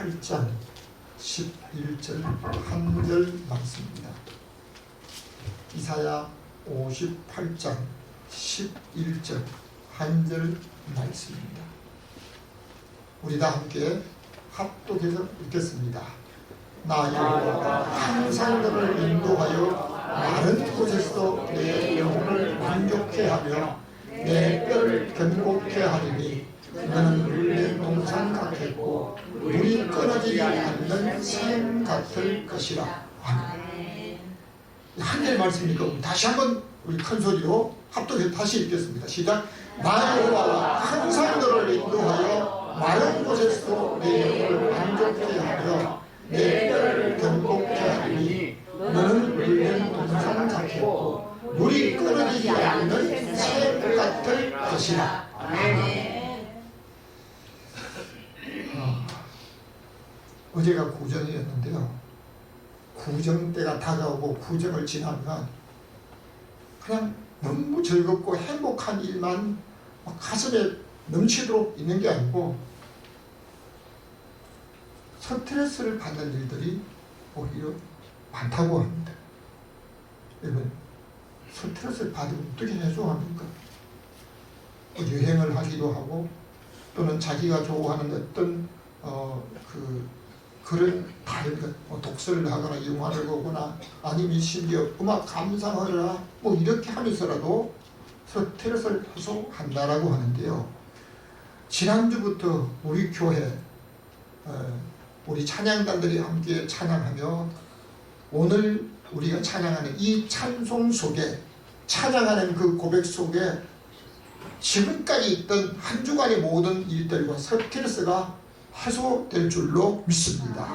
58장 11절 한절 말씀입니다. 이사야 58장 11절 한절 말씀입니다. 우리 다 함께 합독해서 읽겠습니다. 나 여호와가 항상 너를 인도하여 마른 곳에서 내 영혼을 만족해 하며 내 뼈를 견고케 하리니 너는 물된 동산 같겠고 물이 끊어지지 않는 샘 같을 것이라. 아멘. 한절 말씀이니까 다시 한번 우리 큰 소리로 합독해서 다시 읽겠습니다. 시작. 나 여호와가 항상 너를 인도하여 마른 곳에서 내 영혼을 만족해 하며 내 뼈를 견고케 하리니 너는 물된 동산 같겠고 물이 끊어지지 않는 샘 같을 것이라. 아멘. 어제가 구정이었는데요. 구정 때가 다가오고 구정을 지나면 그냥 너무 즐겁고 행복한 일만 가슴에 넘치도록 있는 게 아니고 스트레스를 받는 일들이 오히려 많다고 합니다. 여러분, 스트레스를 받으면 어떻게 해소합니까? 여행을 하기도 하고 또는 자기가 좋아하는 어떤 그런 다른 것, 독서를 하거나 영화를 보거나 아니면 심지어 음악 감상하거나 이렇게 하면서라도 스트레스를 해소한다라고 하는데요. 지난주부터 우리 교회 우리 찬양단들이 함께 찬양하며 오늘 우리가 찬양하는 이 찬송 속에 찬양하는 그 고백 속에 지금까지 있던 한 주간의 모든 일들과 스트레스가 해소될 줄로 믿습니다.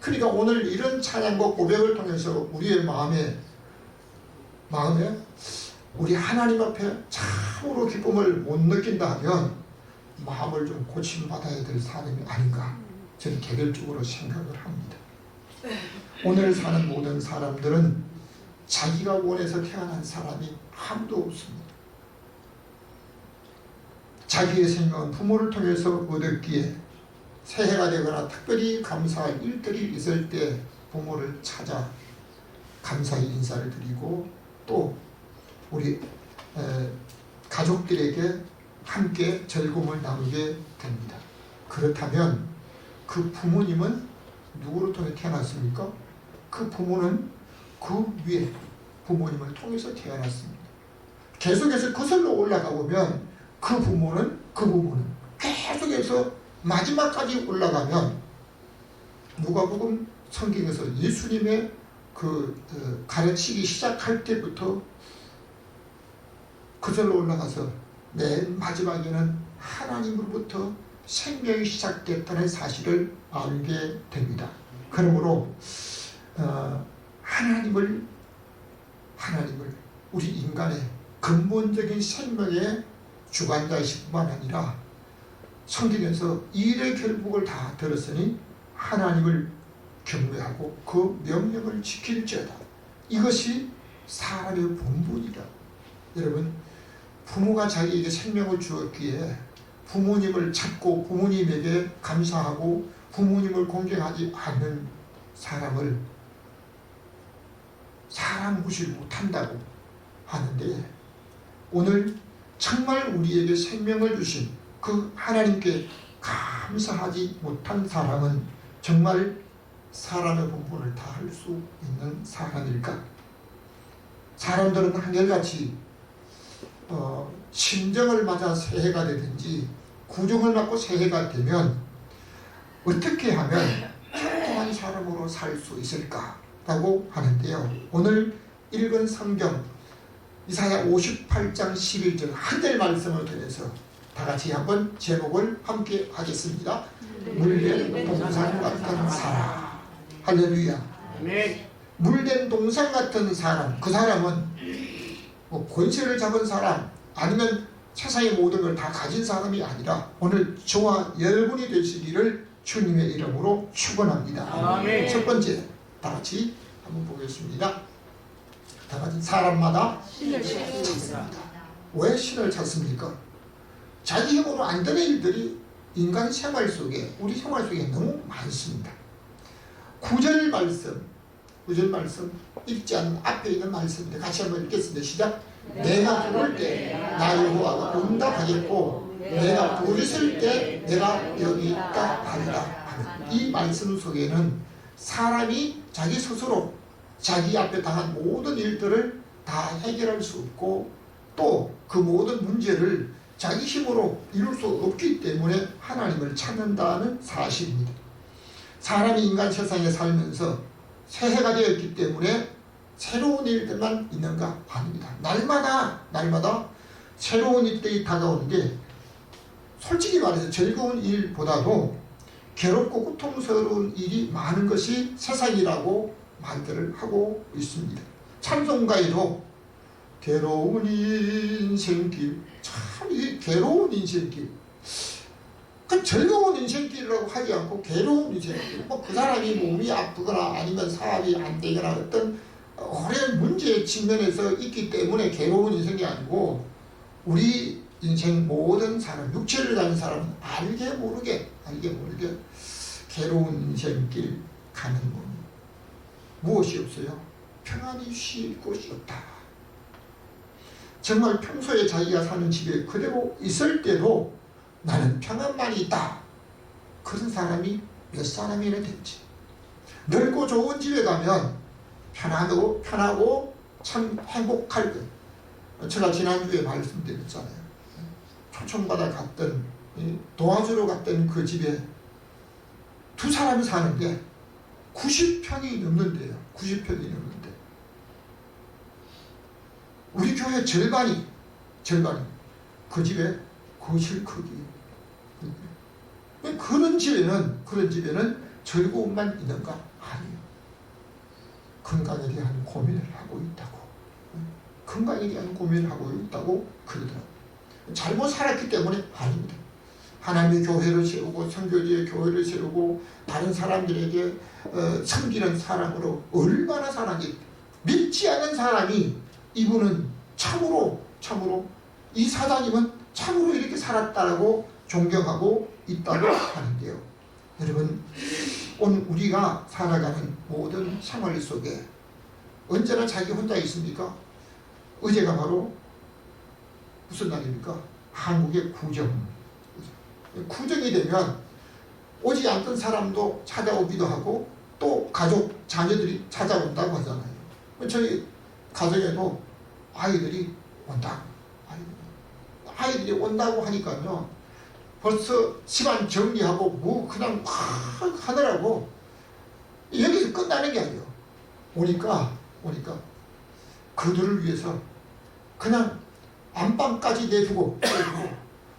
그러니까 오늘 이런 찬양과 고백을 통해서 우리의 마음에 우리 하나님 앞에 참으로 기쁨을 못 느낀다 하면 마음을 좀 고침받아야 될 사람이 아닌가 저는 개별적으로 생각을 합니다. 오늘 사는 모든 사람들은 자기가 원해서 태어난 사람이 아무도 없습니다. 자기의 생명은 부모를 통해서 얻었기에 새해가 되거나 특별히 감사할 일들이 있을 때 부모를 찾아 감사의 인사를 드리고 또 우리 가족들에게 함께 즐거움을 나누게 됩니다. 그렇다면 그 부모님은 누구를 통해 태어났습니까? 그 부모는 그 위에 부모님을 통해서 태어났습니다. 계속해서 거슬러 올라가 보면 그 부모는 계속해서 마지막까지 올라가면 누가복음 성경에서 예수님의 가르치기 시작할 때부터 거슬러 올라가서 맨 마지막에는 하나님으로부터 생명이 시작됐다는 사실을 알게 됩니다. 그러므로 하나님을 우리 인간의 근본적인 생명의 주관자이실 뿐만 아니라 성경에서 일의 결국을 다 들었으니 하나님을 경외하고 그 명령을 지킬지어다. 이것이 사람의 본분이다. 여러분, 부모가 자기에게 생명을 주었기에 부모님을 찾고 부모님에게 감사하고 부모님을 공경하지 않는 사람을 사람 무시를 못한다고 하는데 오늘 정말 우리에게 생명을 주신 그 하나님께 감사하지 못한 사람은 정말 사람의 본분을 다 할 수 있는 사람일까? 사람들은 한결같이 신정을 맞아 새해가 되든지 구정을 맞고 새해가 되면 어떻게 하면 평범한 사람으로 살 수 있을까라고 하는데요. 오늘 읽은 성경 이사야 58장 11절 한절 말씀을 통해서 다 같이 한번 제목을 함께 하겠습니다. 물된 동산 같은 사람. 할렐루야. 물된 동산 같은 사람, 그 사람은 권세를 잡은 사람 아니면 세상의 모든 걸 다 가진 사람이 아니라 오늘 저와 여러분이 되시기를 주님의 이름으로 축원합니다. 아멘. 첫 번째 다 같이 한번 보겠습니다. 다 같이 사람마다 신을 찾습니다. 왜 신을 찾습니까? 자기 힘으로 안 되는 일들이 인간 생활 속에, 우리 생활 속에 너무 많습니다. 구절 말씀 읽지 않는 앞에 있는 말씀인데 같이 한번 읽겠습니다. 시작. 내가 부를 때 나 여호와가 응답하겠고 내가 부르실 때 내가 여기 있다 하리라 하는 이 말씀 속에는 사람이 자기 스스로 자기 앞에 당한 모든 일들을 다 해결할 수 없고 또 그 모든 문제를 자기 힘으로 이룰 수 없기 때문에 하나님을 찾는다는 사실입니다. 사람이 인간 세상에 살면서 새해가 되었기 때문에 새로운 일들만 있는가? 아닙니다. 날마다 새로운 일들이 다가오는데 솔직히 말해서 즐거운 일보다도 괴롭고 고통스러운 일이 많은 것이 세상이라고 말들을 하고 있습니다. 찬송가에도 괴로운 인생길, 참 이 괴로운 인생길, 그 즐거운 인생길이라고 하지 않고 괴로운 인생길, 뭐 그 사람이 몸이 아프거나 아니면 사업이 안 되거나 어떤 어려운 문제 측면에서 있기 때문에 괴로운 인생이 아니고 우리 인생 모든 사람, 육체를 가진 사람은 알게 모르게 괴로운 인생길 가는 분 무엇이 없어요? 평안히 쉴 곳이 없다. 정말 평소에 자기가 사는 집에 그대로 있을 때도 나는 평안만이 있다. 그런 사람이 몇 사람이나 될지. 넓고 좋은 집에 가면 편하고 참 행복할 것. 제가 지난주에 말씀드렸잖아요. 초청받아 갔던 도와주러 갔던 그 집에 두 사람이 사는데 90평이 넘는데요. 90평이 넘는데 우리 교회 절반이 그 집에 거실 크기. 그런 집에는 즐거움만 있는가? 아니에요. 건강에 대한 고민을 하고 있다고. 건강에 대한 고민을 하고 있다고 그러더라고요. 잘못 살았기 때문에 아닙니다. 하나님의 교회를 세우고 선교지의 교회를 세우고 다른 사람들에게 섬기는 사람으로 얼마나 사랑이 믿지 않는 사람이 이분은 참으로 이 사장님은 참으로 이렇게 살았다라고 존경하고 있다고 하는데요. 여러분 오늘 우리가 살아가는 모든 생활 속에 언제나 자기 혼자 있습니까? 어제가 바로 무슨 날입니까? 한국의 구정. 구정이 되면 오지 않던 사람도 찾아오기도 하고 또 가족, 자녀들이 찾아온다고 하잖아요. 저희 가정에도 아이들이 온다고. 아이들이 온다고 하니까요. 벌써 집안 정리하고 뭐 그냥 막 하느라고 여기서 끝나는 게 아니에요. 오니까 그들을 위해서 그냥 안방까지 내주고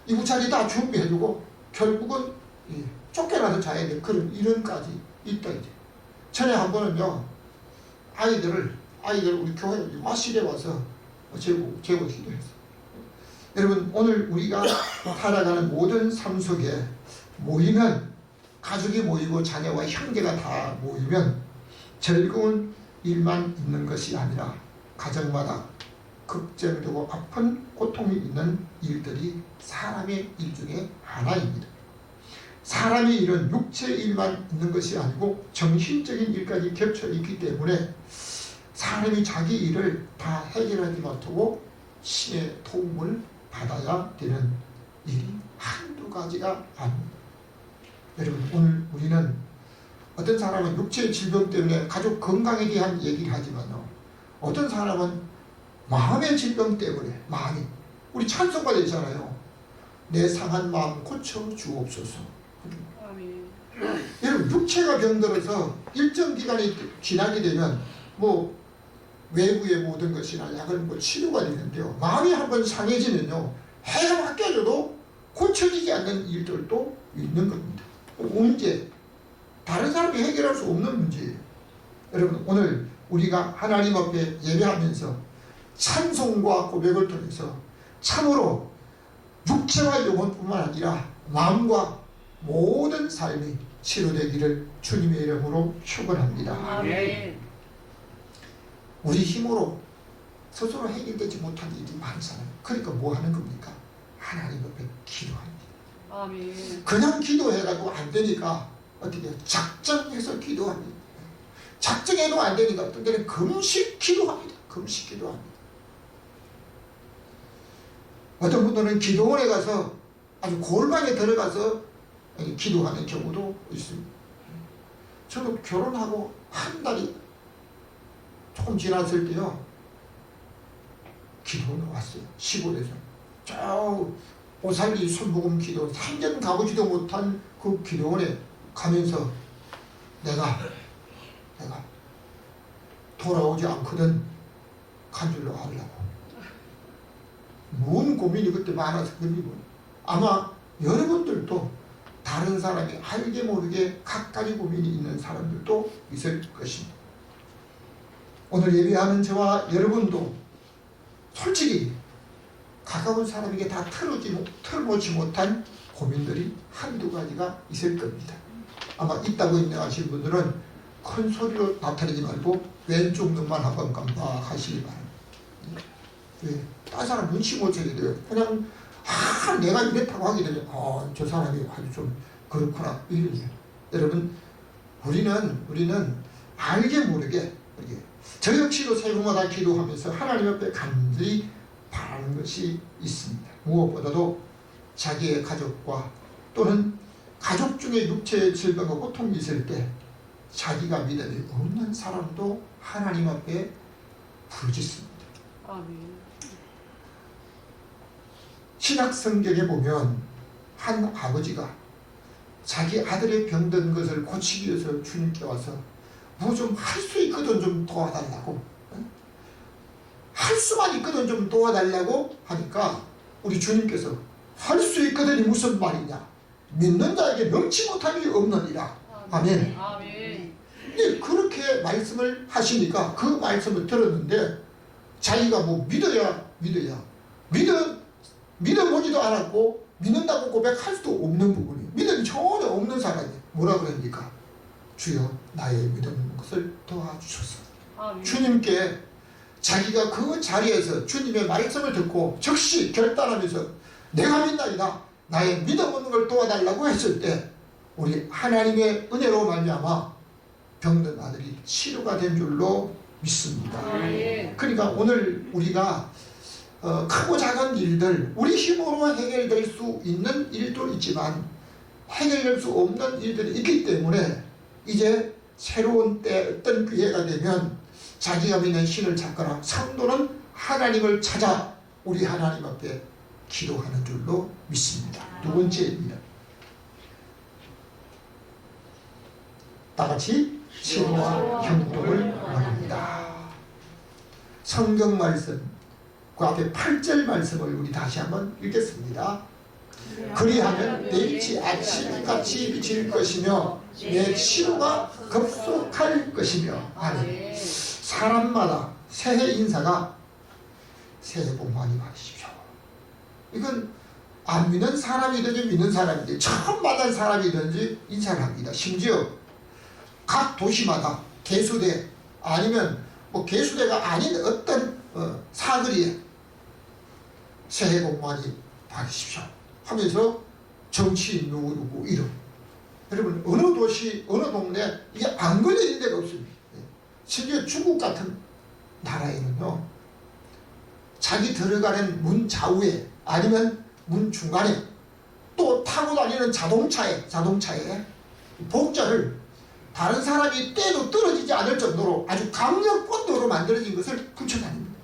이부자리 다 준비해주고 결국은 쫓겨나서 자야 돼. 그런 이런까지 있다 이제. 전에 한 번은요 아이들을 우리 교회 와실에 와서 재우기도 했어. 여러분 오늘 우리가 살아가는 모든 삶 속에 모이면 가족이 모이고 자녀와 형제가 다 모이면 즐거운 일만 있는 것이 아니라 가정마다 걱정되고 아픈 고통이 있는 일들이 사람의 일 중에 하나입니다. 사람의 일은 육체의 일만 있는 것이 아니고 정신적인 일까지 겹쳐 있기 때문에 사람이 자기 일을 다 해결하지 못하고 신의 도움을 받아야 되는 일이 한두 가지가 아닙니다. 여러분 오늘 우리는 어떤 사람은 육체의 질병 때문에 가족 건강에 대한 얘기를 하지만요. 어떤 사람은 마음의 질병 때문에 우리 찬송가 있잖아요. 내 상한 마음 고쳐 주옵소서. 여러분 육체가 병들어서 일정 기간이 지나게 되면 뭐 외부의 모든 것이나 약을 치료가 되는데요. 마음이 한번 상해지면요. 해가 바뀌어져도 고쳐지지 않는 일들도 있는 겁니다. 문제, 다른 사람이 해결할 수 없는 문제예요. 여러분 오늘 우리가 하나님 앞에 예배하면서 찬송과 고백을 통해서 참으로 육체와 영혼뿐만 아니라 마음과 모든 삶이 치료되기를 주님의 이름으로 축원합니다. 아멘. 우리 힘으로 스스로 해결되지 못한 일이 많잖아요. 그러니까 뭐 하는 겁니까? 하나님 앞에 기도합니다. 아멘. 그냥 기도해가지고 안 되니까 어떻게 해요? 작정해서 기도합니다. 작정해도 안 되니까 어떤 때는 금식 기도합니다. 금식 기도합니다. 어떤 분들은 기도원에 가서 아주 골방에 들어가서 기도하는 경우도 있습니다. 저도 결혼하고 한 달이 조금 지났을 때요, 기도원에 왔어요. 시골에서. 저 오살리 순복음 기도, 3년 가보지도 못한 그 기도원에 가면서 내가 돌아오지 않거든 간 줄로 알라고. 뭔 고민이 그때 많아서 그리고 아마 여러분들도 다른 사람이 알게 모르게 각가지 고민이 있는 사람들도 있을 것입니다. 오늘 예배하는 저와 여러분도 솔직히 가까운 사람에게 다 털어보지 못한 고민들이 한두 가지가 있을 겁니다. 아마 있다고 인정하시는 분들은 큰 소리로 나타내지 말고 왼쪽 눈만 한번 깜빡하시기 바랍니다. 왜? 딴 사람 눈치 못 채게 돼요. 그냥 내가 이랬다고 하게 되면 저 사람이 아주 좀 그렇구나 이러죠. 여러분 우리는 알게 모르게 저 역시도 새벽마다 기도하면서 하나님 앞에 간절히 바라는 것이 있습니다. 무엇보다도 자기의 가족과 또는 가족 중에 육체의 질병과 고통이 있을 때 자기가 믿음이 없는 사람도 하나님 앞에 부르짖습니다. 아멘. 신약 성경에 보면 한 아버지가 자기 아들의 병든 것을 고치기 위해서 주님께 와서 뭐 좀 할 수 있거든 좀 도와달라고, 할 수만 있거든 좀 도와달라고 하니까 우리 주님께서 할 수 있거든이 무슨 말이냐, 믿는 자에게 명치 못할 일이 없느니라. 아멘. 아멘. 네, 그렇게 말씀을 하시니까 그 말씀을 들었는데 자기가 뭐 믿어보지도 않았고 믿는다고 고백할 수도 없는 부분이에요. 믿음이 전혀 없는 사람이 뭐라 그러니까 주여 나의 믿는 것을 도와주소서. 아멘. 주님께 자기가 그 자리에서 주님의 말씀을 듣고 즉시 결단하면서 내가 믿나이다, 나의 믿음 없는 걸 도와달라고 했을 때 우리 하나님의 은혜로 말미암아 병든 아들이 치료가 된 줄로 믿습니다. 그러니까 오늘 우리가 크고 작은 일들, 우리 힘으로 해결될 수 있는 일도 있지만 해결될 수 없는 일들이 있기 때문에 이제 새로운 때 어떤 기회가 되면 자기가 믿는 신을 찾거나 성도는 하나님을 찾아 우리 하나님 앞에 기도하는 줄로 믿습니다. 두 번째입니다. 다같이 치료와 형통을 원합니다. 성경 말씀, 그 앞에 8절 말씀을 우리 다시 한번 읽겠습니다. 그리하면 내 빛이 아침같이 비칠 것이며 내 치료가 급속할 것이며. 아멘. 사람마다 새해 인사가 새해 복 많이 받으십시오. 이건 안 믿는 사람이든지 믿는 사람이든지 처음 만난 사람이든지 인사를 합니다. 심지어 각 도시마다 개수대 아니면 뭐 개수대가 아닌 어떤 사거리에 새해 복 많이 받으십시오 하면서 정치인 누구 이름, 여러분 어느 도시 어느 동네 이게 안 걸리는 데가 없습니다. 심지어 중국 같은 나라에는요, 자기 들어가는 문 좌우에 아니면 문 중간에 또 타고 다니는 자동차에 복자를 다른 사람이 떼도 떨어지지 않을 정도로 아주 강력 본드로 만들어진 것을 붙여다닙니다.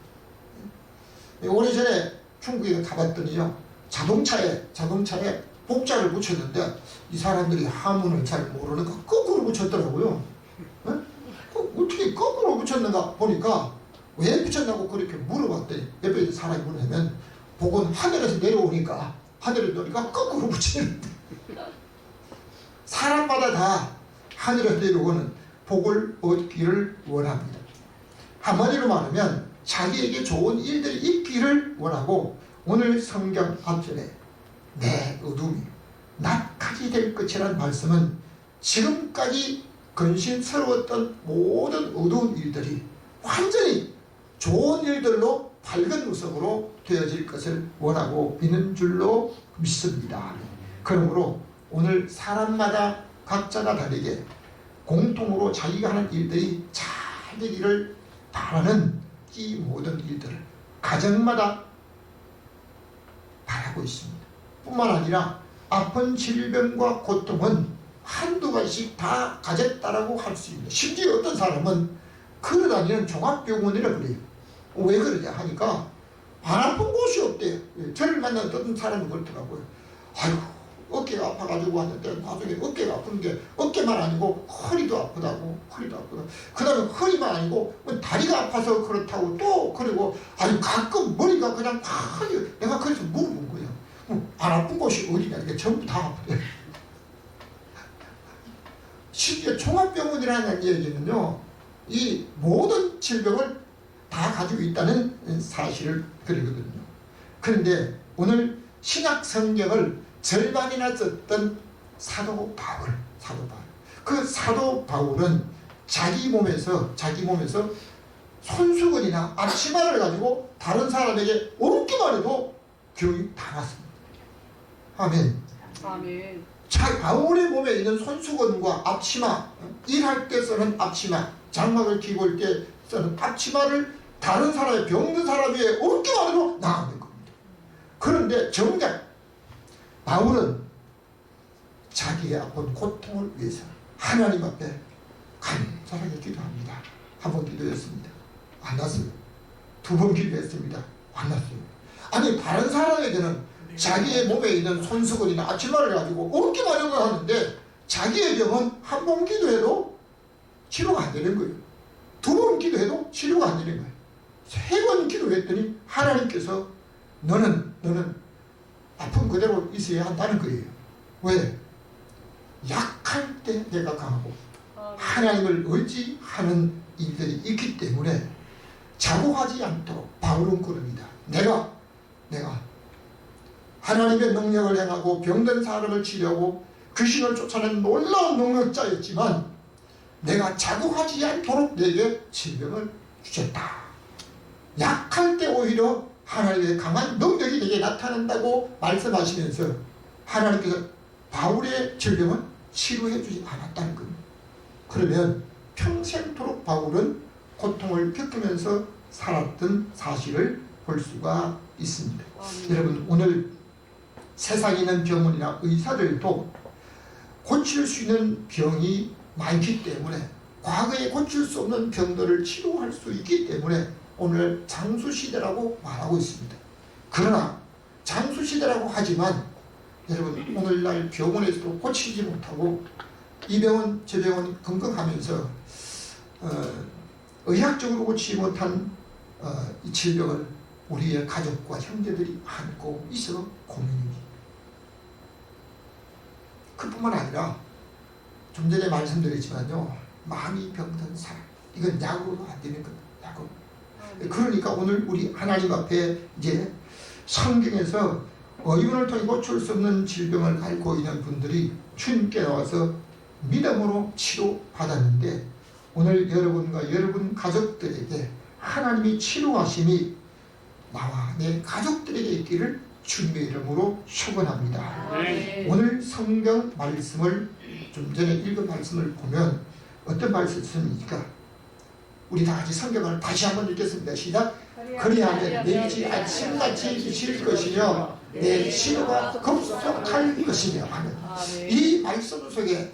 오래전에 중국에 가봤더니요, 자동차에 복자를 붙였는데 이 사람들이 한문을 잘 모르는 거 거꾸로 붙였더라고요. 어떻게 거꾸로 붙였는가 보니까 왜 붙였냐고 그렇게 물어봤더니 옆에 있는 사람이 물으면 복은 하늘에서 내려오니까 거꾸로 붙이는데 사람마다 다 하늘에서 내려오는 복을 얻기를 원합니다. 한마디로 말하면 자기에게 좋은 일들이 있기를 원하고, 오늘 성경 앞절에 내 어둠이 낮까지 될 것이라는 말씀은 지금까지 근심스러웠던 모든 어두운 일들이 완전히 좋은 일들로 밝은 모습으로 되어질 것을 원하고 있는 줄로 믿습니다. 그러므로 오늘 사람마다 각자가 다르게 공통으로 자기가 하는 일들이 잘 되기를 바라는 이 모든 일들을 가정마다 바라고 있습니다. 뿐만 아니라 아픈 질병과 고통은 한두 가지씩 다 가졌다라고 할 수 있는, 심지어 어떤 사람은 걸어다니는 종합병원이라 그래요. 왜 그러냐 하니까 안 아픈 곳이 없대요. 저를 만난 어떤 사람이 그렇더라고요. 아이고 어깨가 아파가지고 왔는데 나중에 어깨가 아픈 게 어깨만 아니고 허리도 아프다고, 허리도 아프다. 그 다음에 허리만 아니고 다리가 아파서 그렇다고 또 그리고 아니 가끔 머리가 그냥 파니. 내가 그래서 물어본 거예요. 안 아픈 곳이 어디냐? 이게 전부 다 아프대. 실제 종합병원이라는 얘기는요, 이 모든 질병을 다 가지고 있다는 사실을 그리거든요. 그런데 오늘 신약 성경을 절반이나 썼던 사도 바울. 그 사도 바울은 자기 몸에서 손수건이나 앞치마를 가지고 다른 사람에게 옮기만 해도 교육 당했습니다. 아멘. 아멘. 바울의 몸에 있는 손수건과 앞치마, 일할 때 쓰는 앞치마, 장막을 끼고 올 때 쓰는 앞치마를 다른 사람의 병든 사람 위에 옮기만 해도 나가는 겁니다. 그런데 정작 바울은 자기의 아픈 고통을 위해서 하나님 앞에 간절하게 기도합니다. 한 번 기도했습니다. 안 났어요. 두 번 기도했습니다. 안 났어요. 아니 다른 사람에게는 자기의 몸에 있는 손수건이나 앞치마를 가지고 옮기만 해도 하는데 자기의 병은 한 번 기도해도 치료가 안 되는 거예요. 두 번 기도해도 치료가 안 되는 거예요. 세 번 기도했더니 하나님께서 너는 아픈 그대로 있어야 한다는 거예요. 왜? 약할 때 내가 강하고 하나님을 의지하는 일들이 있기 때문에 자고하지 않도록 바울은 그럽니다. 내가 하나님의 능력을 행하고 병든 사람을 치료하고 귀신을 쫓아내는 놀라운 능력자였지만 내가 자고하지 않도록 내게 질병을 주셨다. 약할 때 오히려 하나님의 강한 능력이 내게 나타난다고 말씀하시면서 하나님께서 바울의 질병은 치료해 주지 않았다는 겁니다. 그러면 평생토록 바울은 고통을 겪으면서 살았던 사실을 볼 수가 있습니다. 여러분 오늘 세상에 있는 병원이나 의사들도 고칠 수 있는 병이 많기 때문에 과거에 고칠 수 없는 병들을 치료할 수 있기 때문에 오늘 장수시대라고 말하고 있습니다. 그러나 장수시대라고 하지만 여러분 오늘날 병원에서도 고치지 못하고 이 병원 저 병원 건강하면서 의학적으로 고치지 못한 이 질병을 우리의 가족과 형제들이 안고 있어 고민입니다. 그뿐만 아니라 좀 전에 말씀드렸지만요, 많이 병든 사람, 이건 약으로도 안 되는 겁니다. 약으로. 그러니까 오늘 우리 하나님 앞에 이제 성경에서 의원을 통해 고칠 수 없는 질병을 앓고 있는 분들이 주님께 나와서 믿음으로 치료받았는데 오늘 여러분과 여러분 가족들에게 하나님이 치료하심이 나와 내 가족들에게 있기를 주님의 이름으로 축원합니다. 네. 오늘 성경 말씀을 좀 전에 읽은 말씀을 보면 어떤 말씀입니까? 우리 다 같이 성경을 다시 한번 읽겠습니다. 시작. 그리하면 내일이 아침같이 비칠 것이며 내 치료가 급속할 것이며 하는 이 말씀 속에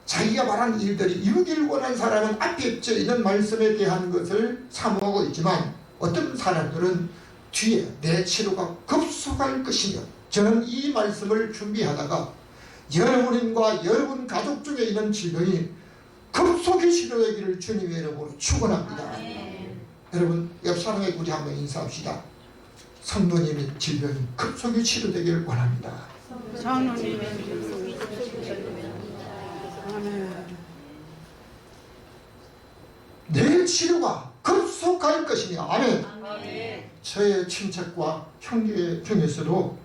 자기가 말한 일들이 이루기를 원하는 사람은 앞에 있는 말씀에 대한 것을 사모하고 있지만 어떤 사람들은 뒤에 내 치료가 급속할 것이며 저는 이 말씀을 준비하다가 여러분과 여러분 가족 중에 있는 질병이 급속히 치료되기를 주님의 이름으로 축원합니다. 여러분 옆 사람에게 우리 한번 인사합시다. 성도님의 질병이 급속히 치료되기를 원합니다. 내 치료가 급속할 것이며 아멘. 저의 친척과 형제 중에서도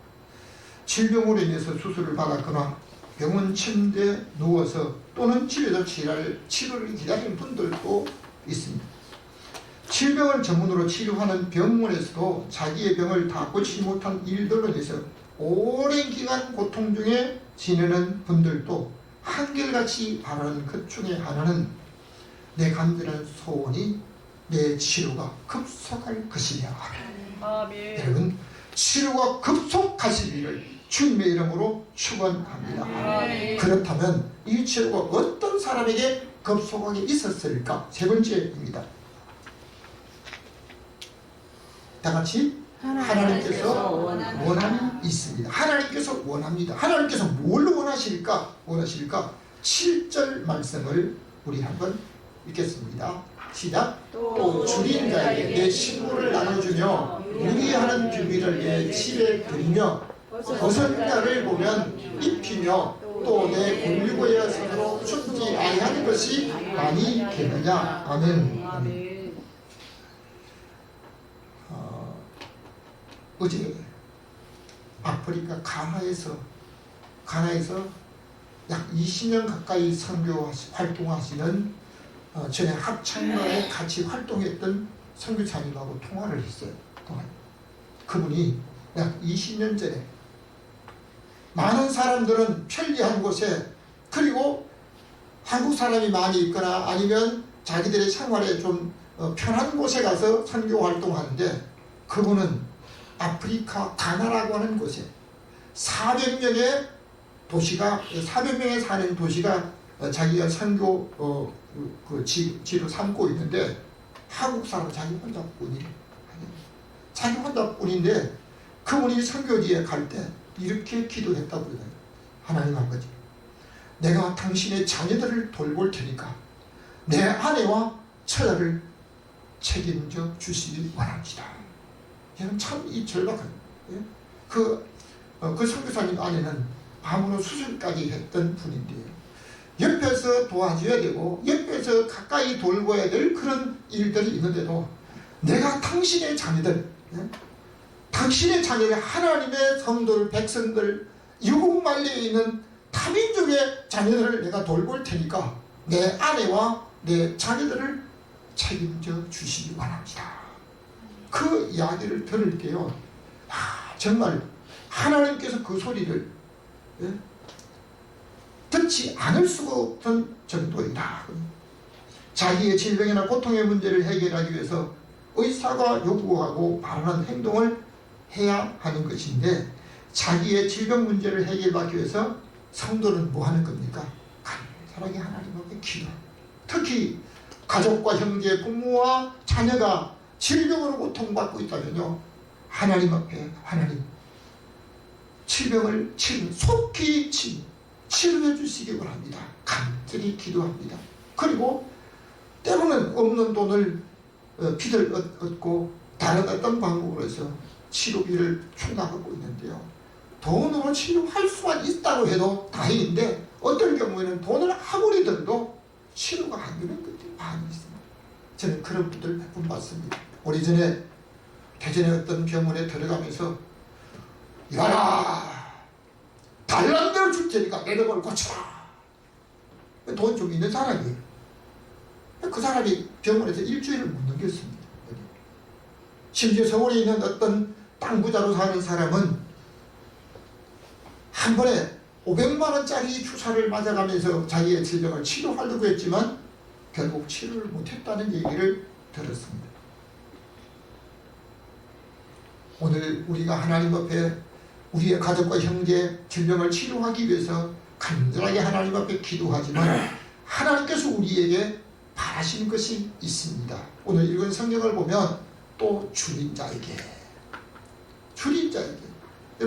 질병으로 인해서 수술을 받았거나 병원 침대에 누워서 또는 집에서 치료를 기다리는 분들도 있습니다. 질병을 전문으로 치료하는 병원에서도 자기의 병을 다 고치지 못한 일들로 인해서 오랜 기간 고통 중에 지내는 분들도 한결같이 바라는 것 중에 하나는 내 간절한 소원이 내 치료가 급속할 것이냐. 아멘. 여러분, 치료가 급속하시기를 주님의 이름으로 축원합니다. 아멘. 그렇다면 이 치료가 어떤 사람에게 급속하게 있었을까? 세 번째입니다. 다 같이 하나님께서 원함이 있습니다. 하나님께서 원합니다. 하나님께서 뭘 원하실까? 7절 말씀을 우리 한번 읽겠습니다. 시작. 또 줄인 자에게 내 식물을 나눠주며 유리하는 비밀을 내 집에 들이며 벗은 자를 보면 입히며 또 내 권유고의 손으로 춥지 아니하는 것이 많이 되느냐. 아멘. 아멘. 어제 아프리카 가나에서 약 20년 가까이 선교 활동하시는 전에 합창단에 같이 활동했던 선교사님하고 통화를 했어요. 그분이 약 20년 전에 많은 사람들은 편리한 곳에, 그리고 한국 사람이 많이 있거나 아니면 자기들의 생활에 좀 편한 곳에 가서 선교 활동하는데, 그분은 아프리카 가나라고 하는 곳에 400명의 도시가, 400명에 사는 도시가 자기가 선교 지로 삼고 있는데, 한국 사람 자기 혼자뿐이래. 자기 혼자뿐인데 그분이 선교지에 갈 때 이렇게 기도했다고 그래요. 하나님 아버지, 내가 당신의 자녀들을 돌볼 테니까 내 아내와 처자를 책임져 주시길 원합니다. 저는 참 이 절박한, 그 선교사님 아내는 암으로 수술까지 했던 분인데요. 옆에서 도와줘야 되고 옆에서 가까이 돌봐야 될 그런 일들이 있는데도 내가 당신의 자녀들, 당신의 자녀를, 하나님의 성도들, 백성들, 유국만리에 있는 타민족의 자녀들을 내가 돌볼 테니까 내 아내와 내 자녀들을 책임져 주시기 원합니다. 그 이야기를 들을 때요, 정말 하나님께서 그 소리를 듣지 않을 수가 없던 정도이다. 자기의 질병이나 고통의 문제를 해결하기 위해서 의사가 요구하고 바라는 행동을 해야 하는 것인데, 자기의 질병 문제를 해결하기 위해서 성도는 뭐 하는 겁니까? 간절하게 하나님 앞에 기도. 특히 가족과 형제, 부모와 자녀가 질병으로 고통받고 있다면요, 하나님 앞에, 하나님 질병을 속히 치료해 주시기 바랍니다. 간절히 기도합니다. 그리고 때로는 없는 돈을 빚을 얻고 다른 어떤 방법으로 해서 치료비를 충당하고 있는데요, 돈으로 치료할 수만 있다고 해도 다행인데, 어떤 경우에는 돈을 아무리 들어도 치료가 안 되는 것들이 많이 있습니다. 저는 그런 분들 몇 분 봤습니다. 오래전에 대전에 어떤 병원에 들어가면서, 이거라, 달란 대로 줄 테니까 내 병을 고쳐라. 돈 좀 있는 사람이에요. 그 사람이 병원에서 일주일을 못 넘겼습니다. 심지어 서울에 있는 어떤 땅 부자로 사는 사람은 한 번에 500만 원짜리 주사를 맞아가면서 자기의 질병을 치료하려고 했지만 결국 치료를 못했다는 얘기를 들었습니다. 오늘 우리가 하나님 앞에 우리의 가족과 형제 질병을 치료하기 위해서 간절하게 하나님 앞에 기도하지만, 하나님께서 우리에게 바라시는 것이 있습니다. 오늘 읽은 성경을 보면 또 줄인 자에게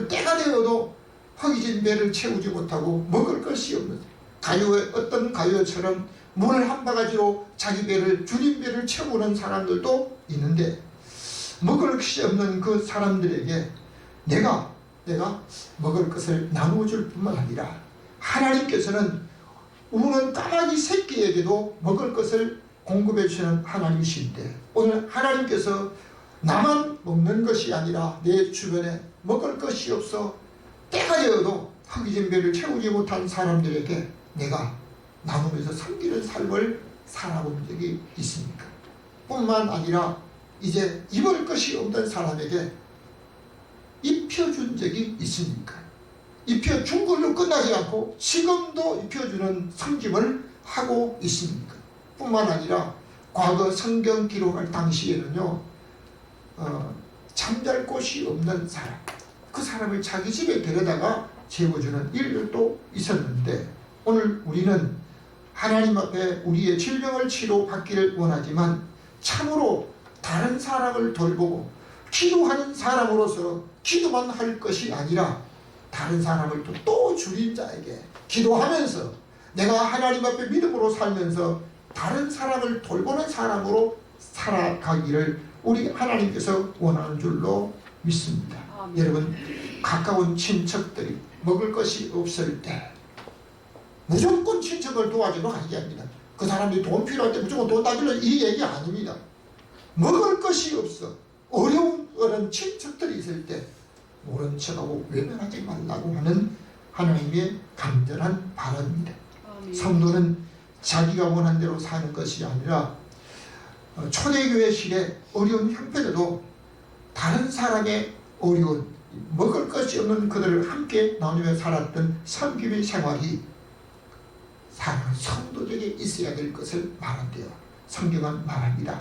때가 되어도 허기진 배를 채우지 못하고 먹을 것이 없는, 어떤 가요처럼 물 한 바가지로 자기 배를, 줄인 배를 채우는 사람들도 있는데, 먹을 것이 없는 그 사람들에게 내가 먹을 것을 나누어줄 뿐만 아니라, 하나님께서는 우는 까마귀 새끼에게도 먹을 것을 공급해 주시는 하나님이신데, 오늘 하나님께서 나만 먹는 것이 아니라 내 주변에 먹을 것이 없어 때가 되어도 허기진 배를 채우지 못한 사람들에게 내가 나누면서 섬기는 삶을 살아본 적이 있습니까? 뿐만 아니라 이제 입을 것이 없는 사람에게 입혀준 적이 있습니까? 입혀준 걸로 끝나지 않고 지금도 입혀주는 섬김을 하고 있습니다. 뿐만 아니라 과거 성경 기록할 당시에는요, 잠잘 곳이 없는 사람, 그 사람을 자기 집에 데려다가 재워주는 일들도 있었는데, 오늘 우리는 하나님 앞에 우리의 질병을 치료받기를 원하지만 참으로 다른 사람을 돌보고 기도하는 사람으로서 기도만 할 것이 아니라 다른 사람을 또 줄인 자에게 기도하면서 내가 하나님 앞에 믿음으로 살면서 다른 사람을 돌보는 사람으로 살아가기를 우리 하나님께서 원하는 줄로 믿습니다. 여러분, 가까운 친척들이 먹을 것이 없을 때 무조건 친척을 도와주러 가는 게 아닙니다. 그 사람들이 돈 필요할 때 무조건 돈 따주려 이 얘기 아닙니다. 먹을 것이 없어 어려운 그런 친척들이 있을 때 모른 척하고 외면하지 말라고 하는 하나님의 간절한 바람입니다. 성도는 자기가 원한 대로 사는 것이 아니라 초대교회 시대 어려운 형편에도 다른 사람의 어려운 먹을 것이 없는 그들을 함께 나누며 살았던 섬김의 생활이 사랑하는 성도에게 있어야 될 것을 말한대요. 성경은 말합니다.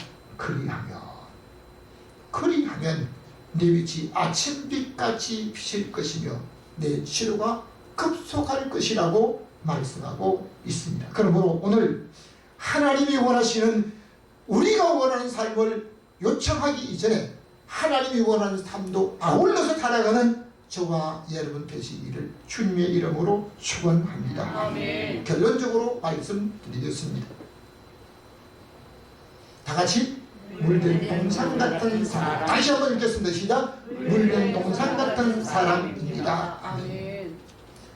그리하면 내 빛이 아침빛같이 비칠 것이며 내 치료가 급속할 것이라고 말씀하고 있습니다. 그러므로 오늘 하나님이 원하시는, 우리가 원하는 삶을 요청하기 이전에 하나님이 원하는 삶도 아울러서 살아가는 저와 여러분 되시기를 주님의 이름으로 축원합니다. 아멘. 결론적으로 말씀드리겠습니다. 다 같이 물든 동산 같은 사람. 다시 한번 읽겠습니다. 시작. 물든 동산 같은 사람입니다. 아멘.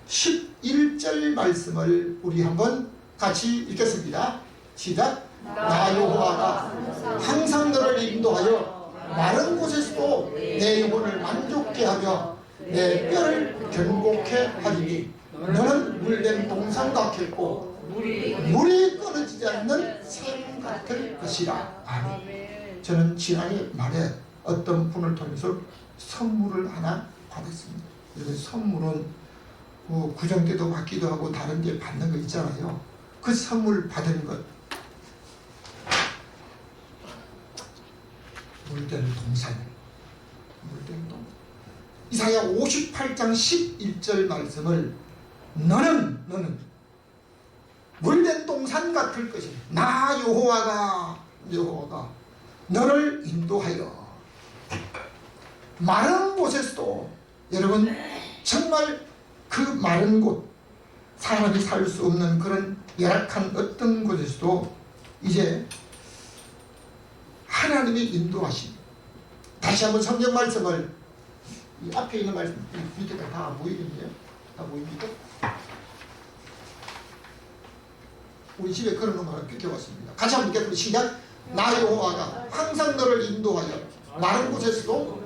11절 말씀을 우리 한번 같이 읽겠습니다. 시작. 나 여호와가 항상 너를 인도하여 마른 곳에서도 내 영혼을 만족케 하며 내 뼈를 견고케 하리니 너는 물된 동산 같겠고 물이 끊어지지 않는 샘 같을 것이라. 아멘. 저는 지난해 말에 어떤 분을 통해서 선물을 하나 받았습니다. 여러분, 선물은 구정 때도 받기도 하고 다른 데 받는 거 있잖아요. 그 선물 받은 것, 물된 동산, 물된 동산. 이사야 58장 11절 말씀을 너는 물된 동산 같을 것이다. 나 여호와가 너를 인도하여 마른 곳에서도, 여러분 정말 그 마른 곳, 사람이 살 수 없는 그런 열악한 어떤 곳에서도 이제 하나님이 인도하신, 다시 한번 성경 말씀을, 이 앞에 있는 말씀 밑에가 다 보이겠네요. 다 보입니까? 우리 집에 그런 거 하나 비켜봤습니다. 같이 한번 읽겠습니다. 시작. 나 여호와가 항상 너를 인도하여 마른 곳에서도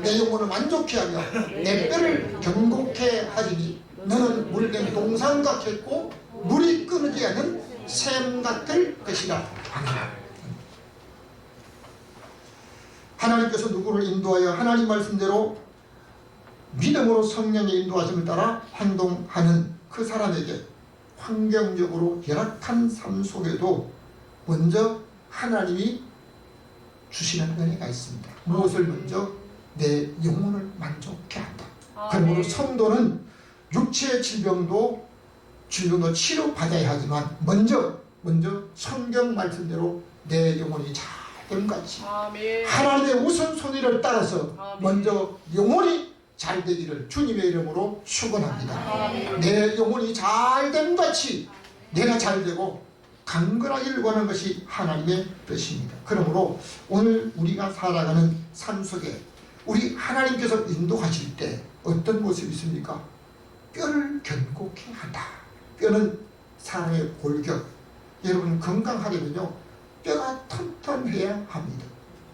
내 영혼을 만족케 하며 내 뼈를 견고케 하리니 너는 물된 동산 같겠고 물이 끊어지지 않는 샘 같을 것이라. 하나님께서 누구를 인도하여 하나님 말씀대로 믿음으로 성령의 인도하심을 따라 행동하는 그 사람에게 환경적으로 열악한 삶 속에도 먼저 하나님이 주시는 은혜가 있습니다. 무엇을 먼저? 내 영혼을 만족케 한다. 그러므로 성도는 육체의 질병도 치료받아야 하지만 먼저 성경 말씀대로 내 영혼이 잘됨같이 하나님의 우선순위를 따라서 먼저 영혼이 잘 되기를 주님의 이름으로 축원합니다. 내 영혼이 잘됨같이 내가 잘 되고 강건하기를 원하는 것이 하나님의 뜻입니다. 그러므로 오늘 우리가 살아가는 삶 속에 우리 하나님께서 인도하실 때 어떤 모습이 있습니까? 뼈를 견고케 한다. 뼈는 사람의 골격. 여러분 건강하려면요 뼈가 튼튼해야 합니다.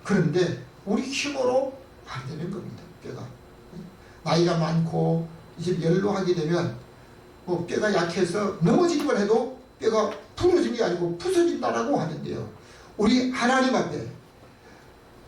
그런데 우리 힘으로 안 되는 겁니다. 뼈가 나이가 많고 이제 연로하게 되면 뼈가 약해서 넘어지기만 해도 뼈가 부러진 게 아니고 부서진다라고 하는데요. 우리 하나님 앞에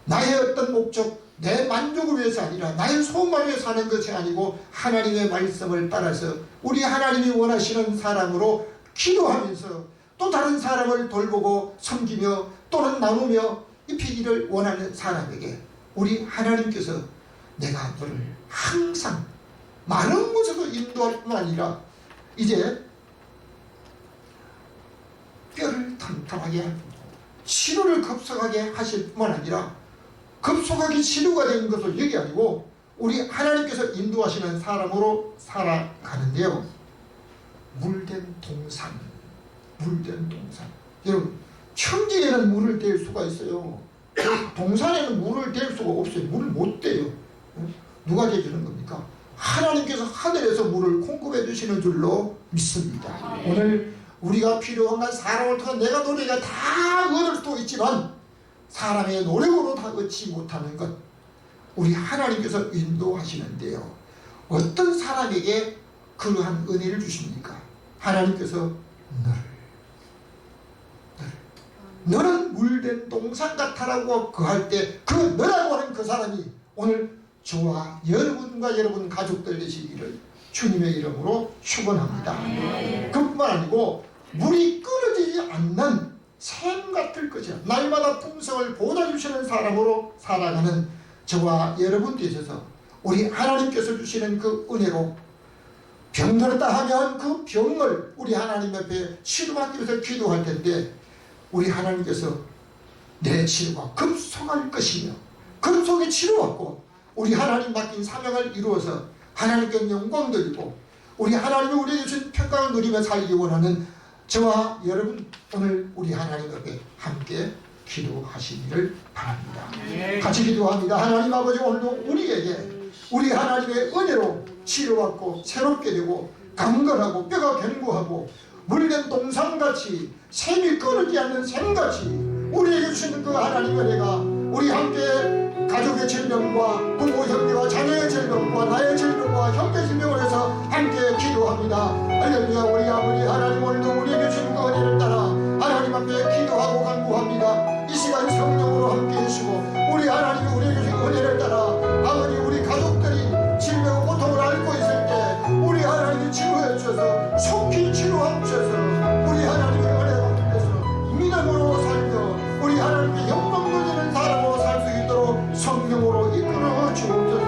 나의 어떤 목적, 내 만족을 위해서 아니라 나의 소망을 위해서 하는 것이 아니고 하나님의 말씀을 따라서 우리 하나님이 원하시는 사람으로 기도하면서 또 다른 사람을 돌보고 섬기며 또는 나누며 입히기를 원하는 사람에게 우리 하나님께서 내가 너를 항상 많은 곳에서 인도할 뿐만 아니라 이제 뼈를 튼튼하게 하고 치료를 급속하게 하실 뿐만 아니라 급속하게 치료가 된 것을 여기 아니고 우리 하나님께서 인도하시는 사람으로 살아가는데요. 물된 동산, 물된 동산. 여러분, 천지에는 물을 댈 수가 있어요. 동산에는 물을 댈 수가 없어요. 물을 못 대요. 누가 대주는 겁니까? 하나님께서 하늘에서 물을 공급해 주시는 줄로 믿습니다. 오늘 우리가 필요한 건 사람을 통한 내가 노래가 다 얻을 수도 있지만 사람의 노력으로 다 얻지 못하는 것 우리 하나님께서 인도하시는데요. 어떤 사람에게 그러한 은혜를 주십니까? 하나님께서 너는 물된 동산 같아라고 그할 때 그 너라고 하는 그 사람이 오늘 저와 여러분과 여러분 가족들 되시기를 주님의 이름으로 축원합니다. 그뿐만 아니고 물이 끊어지지 않는 샘 같을 것이야. 날마다 풍성을 보답주시는 사람으로 살아가는 저와 여러분 되셔서 우리 하나님께서 주시는 그 은혜로 병들었다 하면 그 병을 우리 하나님 앞에 치료받기 위해서 기도할 텐데 우리 하나님께서 내 치료가 급속할 것이며 급속히 치료받고 우리 하나님 맡긴 사명을 이루어서 하나님께 영광 돌리고 우리 하나님이 우리에게 주신 평강을 누리며 살기 원하는 저와 여러분 오늘 우리 하나님 앞에 함께 기도하시기를 바랍니다. 같이 기도합니다. 하나님 아버지 오늘도 우리에게 우리 하나님의 은혜로 치료받고 새롭게 되고 강건하고 뼈가 견고하고 물된 동산같이 샘이 끊어지지 않는 샘같이 우리에게 주시는 그 하나님의 은혜가 우리 함께 가족의 질병과 부모 형제와 자녀의 질병과 나의 질병과 형제 질병을 해서 함께 기도합니다. 할렐루야. 우리 아버지 하나님 오늘도 우리에게 주신 그 은혜를 따라 하나님 앞에 기도하고 간구합니다. 이 시간 성령으로 함께 해주시고 우리 하나님이 우리에게 주신 은혜를 따라 아버지 우리 가족들이 질병 고통을 앓고 있을 때 우리 하나님이 치료해 주셔서 속히 치료해 주셔서 우리 하나님의 은혜 가운데서 믿음으로 살며 우리 하나님의 영광 돌리는 사람으로 살 수 있도록 성령으로 이끌어 주옵소서.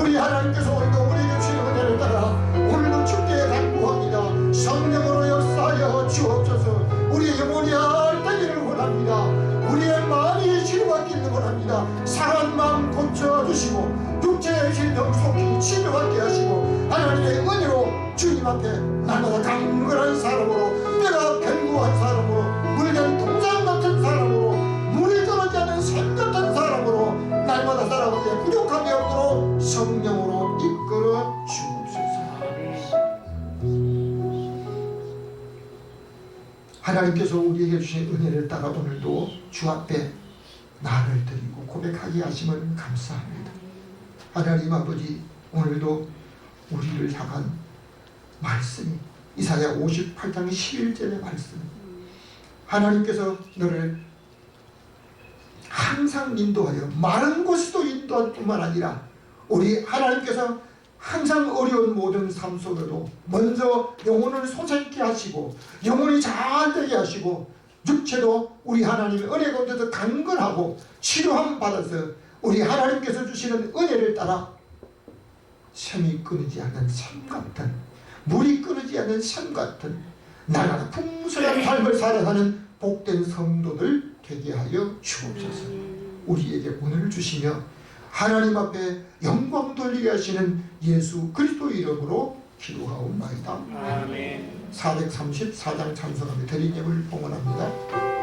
우리 하나님께서 오늘도 우리에게 주신 은혜를 따라 오늘도 주께 간구합니다. 성령으로 역사하여 주옵소서. 우리의 영혼이 알되기를 원합니다. 우리의 마음이 치료받기를 원합니다. 상한 마음 고쳐주시고 육체의 질병 속히 치료받게 하시고 하나님의 은혜로 주님 앞에 날마다 강건한 사람으로 뼈가 견고한 사람으로 물된 동산 같은 사람으로 물이 떨어지지 않는 샘 같은 사람으로 날마다 살아가기에 부족함이 없도록 성령으로 이끌어 주옵소서. 하나님께서 우리에게 주신 은혜를 따라 오늘도 주 앞에 나를 드리고 고백하게 하심을 감사합니다. 하나님 아버지 오늘도 우리를 향한 말씀이 이사야 58장 11절의 말씀 하나님께서 너를 항상 인도하여 마른 곳에도 인도할 뿐만 아니라 우리 하나님께서 항상 어려운 모든 삶 속에도 먼저 영혼을 솟아있게 하시고 영혼이 잘 되게 하시고 육체도 우리 하나님의 은혜 가운데서 강건하고 치료함 받아서 우리 하나님께서 주시는 은혜를 따라 샘이 끊이지 않는 샘 같은 물이 끊이지 않는 샘 같은 날마다 풍성한 삶을 살아가는 복된 성도들 되게 하여 주옵소서. 우리에게 은혜를 주시며 하나님 앞에 영광 돌리게 하시는 예수 그리스도 이름으로 기도하옵나이다. 아멘. 434장 찬송하며 드린 예물 봉헌합니다.